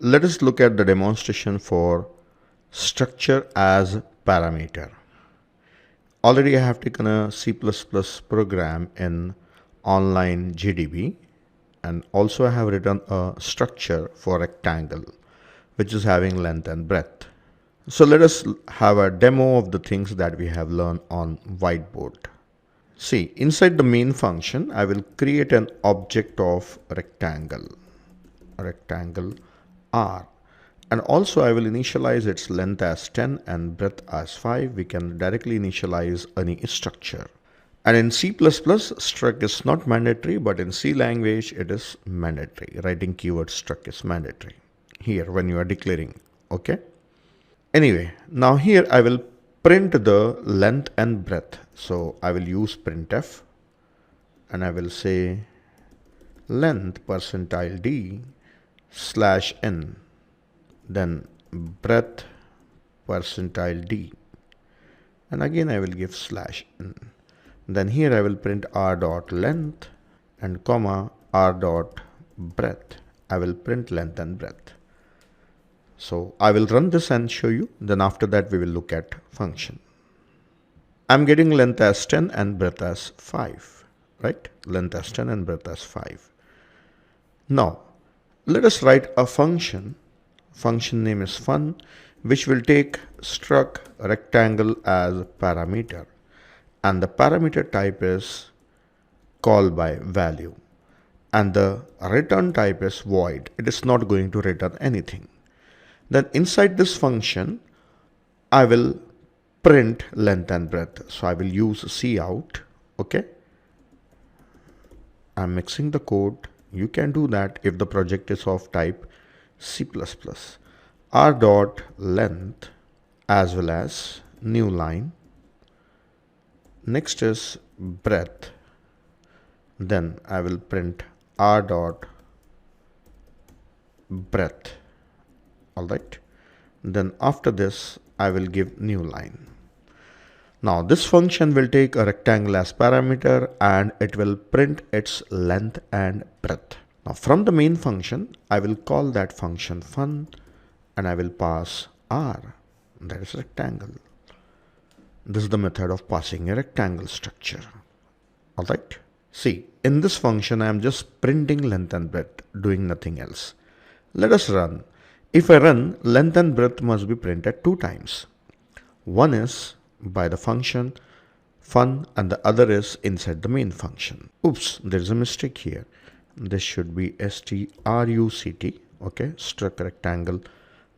let us look at the demonstration for structure as parameter. Already I have taken a C++ program in online GDB, and also I have written a structure for rectangle which is having length and breadth. So let us have a demo of the things that we have learned on whiteboard. See, inside the main function, I will create an object of rectangle R, and also I will initialize its length as 10 and breadth as 5. We can directly initialize any structure. And in C++, struct is not mandatory, but in C language it is mandatory. Writing keyword struct is mandatory here when you are declaring. Okay. Anyway, now here I will print the length and breadth. So I will use printf and I will say length %d /n, then breadth %d, and again I will give /n. Then here I will print r dot length and comma r dot breadth. I will print length and breadth. So I will run this and show you. Then after that we will look at function. I'm getting length as 10 and breadth as 5, right? Length as 10 and breadth as 5. Now let us write a function. Function name is fun, which will take struct rectangle as parameter, and the parameter type is call by value, and the return type is void. It is not going to return anything. Then inside this function I will print length and breadth. So I will use cout. Okay, I'm mixing the code. You can do that if the project is of type C++. R dot length as well as new line. Next is breadth. Then I will print R dot breadth. Alright. Then after this I will give new line. Now this function will take a rectangle as parameter and it will print its length and breadth. Now from the main function I will call that function fun and I will pass r, that is rectangle. This is the method of passing a rectangle structure. Alright. See, in this function I am just printing length and breadth, doing nothing else. Let us run. If I run, length and breadth must be printed 2 times. One is by the function fun and the other is inside the main function. Oops, there is a mistake here. This should be struct. Okay, struct rectangle.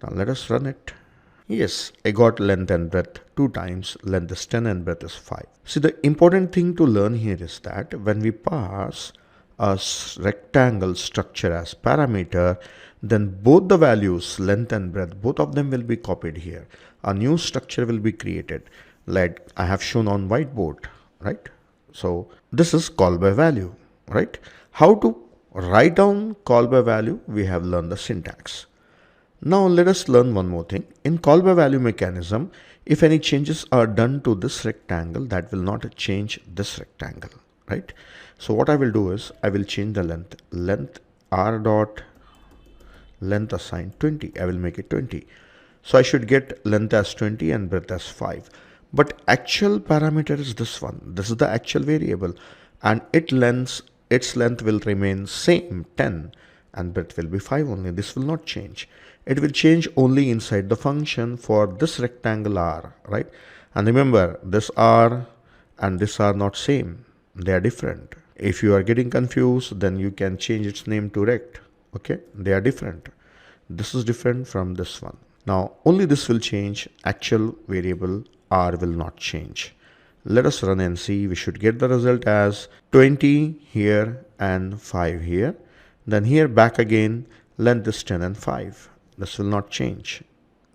Now let us run it. Yes, I got length and breadth 2 times. Length is 10 and breadth is 5. See, the important thing to learn here is that when we pass a rectangle structure as parameter, then both the values length and breadth, both of them will be copied here. A new structure will be created like I have shown on whiteboard, right? So this is call by value, right? How to write down call by value, we have learned the syntax. Now let us learn one more thing. In call by value mechanism, if any changes are done to this rectangle, that will not change this rectangle, right? So what I will do is I will change the length r dot length assigned 20. I will make it 20. So I should get length as 20 and breadth as 5. But actual parameter is this one. This is the actual variable, and its length will remain same 10 and breadth will be 5 only. This will not change. It will change only inside the function for this rectangle r, right? And remember, this r and this are not same. They are different. If you are getting confused, then you can change its name to rect. Okay, they are different. This is different from this one. Now only this will change. Actual variable r will not change. Let us run and see. We should get the result as 20 here and 5 here. Then here back again, length is 10 and 5. This will not change.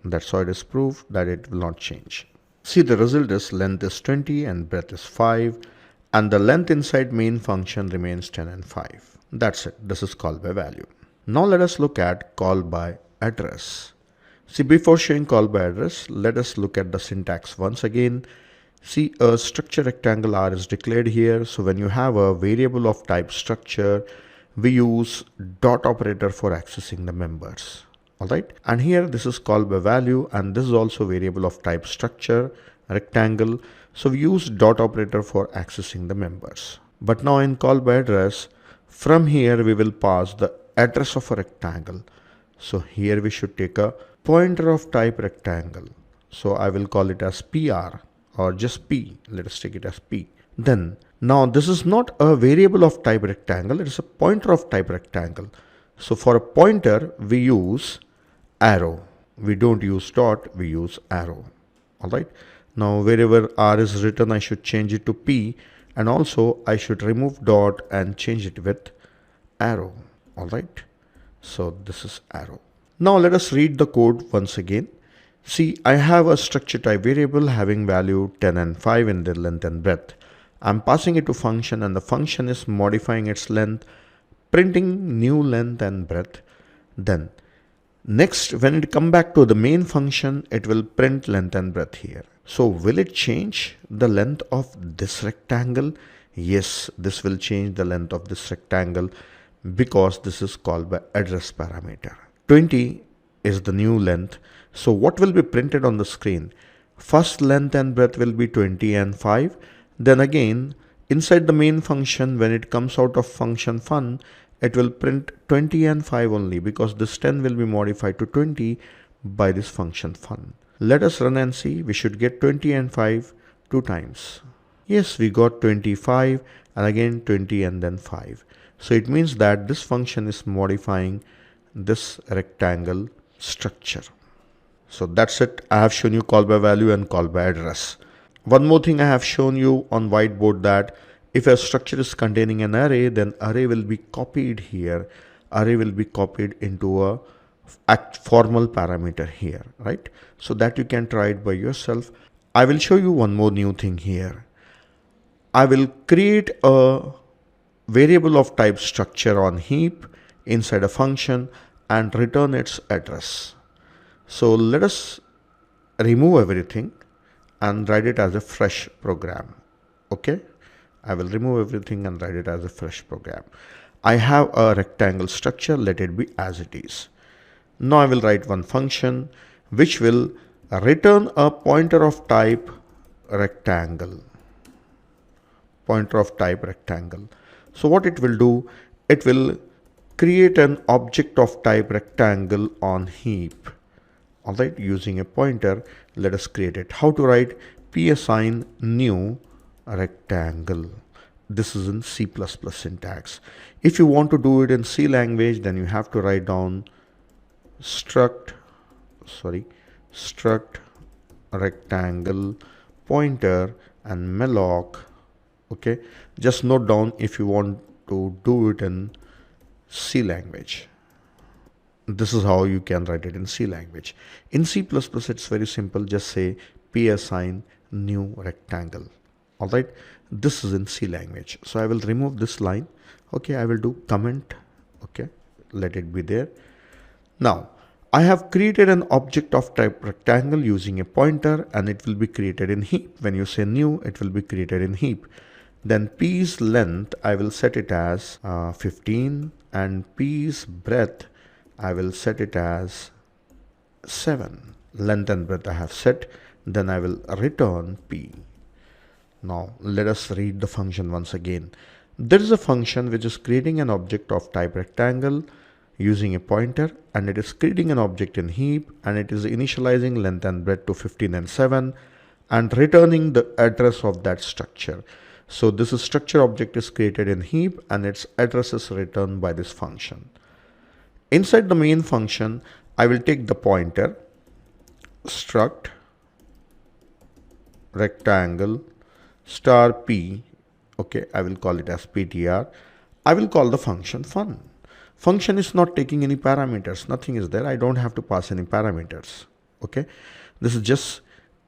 That's how it is proved that it will not change. See, the result is length is 20 and breadth is 5, and the length inside main function remains 10 and 5. That's it. This is call by value. Now let us look at call by address. See, before showing call by address, let us look at the syntax once again. See, a structure rectangle R is declared here. So when you have a variable of type structure, we use dot operator for accessing the members. Alright, and here this is called by value, and this is also variable of type structure, rectangle. So we use dot operator for accessing the members. But now in call by address, from here we will pass the address of a rectangle. So here we should take a pointer of type rectangle. So I will call it as PR or just P. Let us take it as P. Then now this is not a variable of type rectangle, it is a pointer of type rectangle. So for a pointer we use arrow. We don't use dot, we use arrow. Alright. Now wherever R is written I should change it to P, and also I should remove dot and change it with arrow. Alright. So this is arrow. Now let us read the code once again. See, I have a structure type variable having value 10 and 5 in the length and breadth. I'm passing it to function, and the function is modifying its length, printing new length and breadth. Then next, when it come back to the main function, it will print length and breadth here. So will it change the length of this rectangle? Yes, this will change the length of this rectangle because this is called by address parameter. 20 is the new length. So what will be printed on the screen? First length and breadth will be 20 and 5. Then again, inside the main function, when it comes out of function fun, it will print 20 and 5 only because this 10 will be modified to 20 by this function fun. Let us run and see. We should get 20 and 5 two times. Yes, we got 25 and again 20 and then 5. So it means that this function is modifying this rectangle structure. So that's it. I have shown you call by value and call by address. One more thing I have shown you on whiteboard, that if a structure is containing an array, then array will be copied here. Array will be copied into a formal parameter here, right? So that you can try it by yourself. I will show you one more new thing here. I will create a variable of type structure on heap inside a function and return its address. So let us remove everything and write it as a fresh program. Okay, I will remove everything and write it as a fresh program. I have a rectangle structure, let it be as it is. Now I will write one function which will return a pointer of type rectangle. Pointer of type rectangle. So what it will do, it will create an object of type rectangle on heap. Alright, using a pointer, let us create it. How to write? P-assign new rectangle. This is in C++ syntax. If you want to do it in C language, then you have to write down struct rectangle pointer and malloc. Okay, just note down if you want to do it in C language. This is how you can write it in C language. In C++, it's very simple. Just say p-assign new rectangle. All right. This is in C language. So I will remove this line. Okay. I will do comment. Okay. Let it be there. Now I have created an object of type rectangle using a pointer, and it will be created in heap. When you say new, it will be created in heap. Then p's length, I will set it as 15, and p's breadth, I will set it as 7. Length and breadth I have set. Then I will return p. Now let us read the function once again. There is a function which is creating an object of type rectangle using a pointer, and it is creating an object in heap, and it is initializing length and breadth to 15 and 7 and returning the address of that structure. So this is structure object is created in heap, and its address is returned by this function. Inside the main function, I will take the pointer struct rectangle star p. Okay, I will call it as ptr. I will call the function fun. Function is not taking any parameters. Nothing is there. I don't have to pass any parameters. Okay, this is just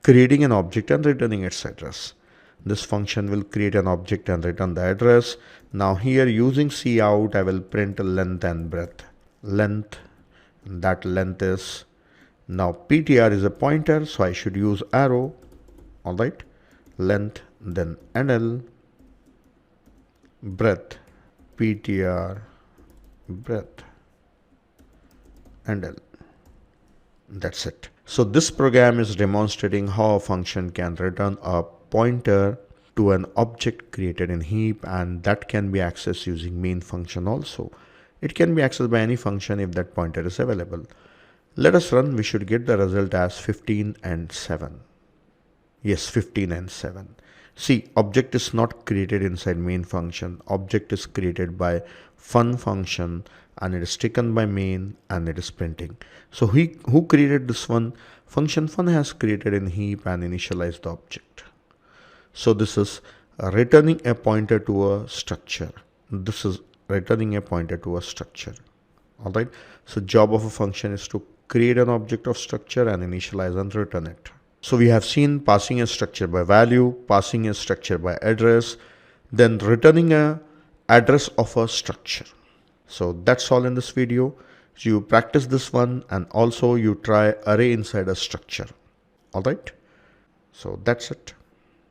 creating an object and returning its address. This function will create an object and return the address. Now here using cout, I will print length and breadth. Length, that length is, now ptr is a pointer, so I should use arrow. All right, length, then nl, breadth, ptr breadth, nl. That's it. So this program is demonstrating how a function can return a pointer to an object created in heap, and that can be accessed using main function also. It can be accessed by any function if that pointer is available. Let us run. We should get the result as 15 and 7. Yes, 15 and 7. See, object is not created inside main function. Object is created by fun function and it is taken by main and it is printing. So who created this one? Function fun has created in heap and initialized the object. So this is returning a pointer to a structure. This is returning a pointer to a structure. Alright. So job of a function is to create an object of structure and initialize and return it. So we have seen passing a structure by value, passing a structure by address, then returning a address of a structure. So that's all in this video. So you practice this one and also you try array inside a structure. Alright. So that's it.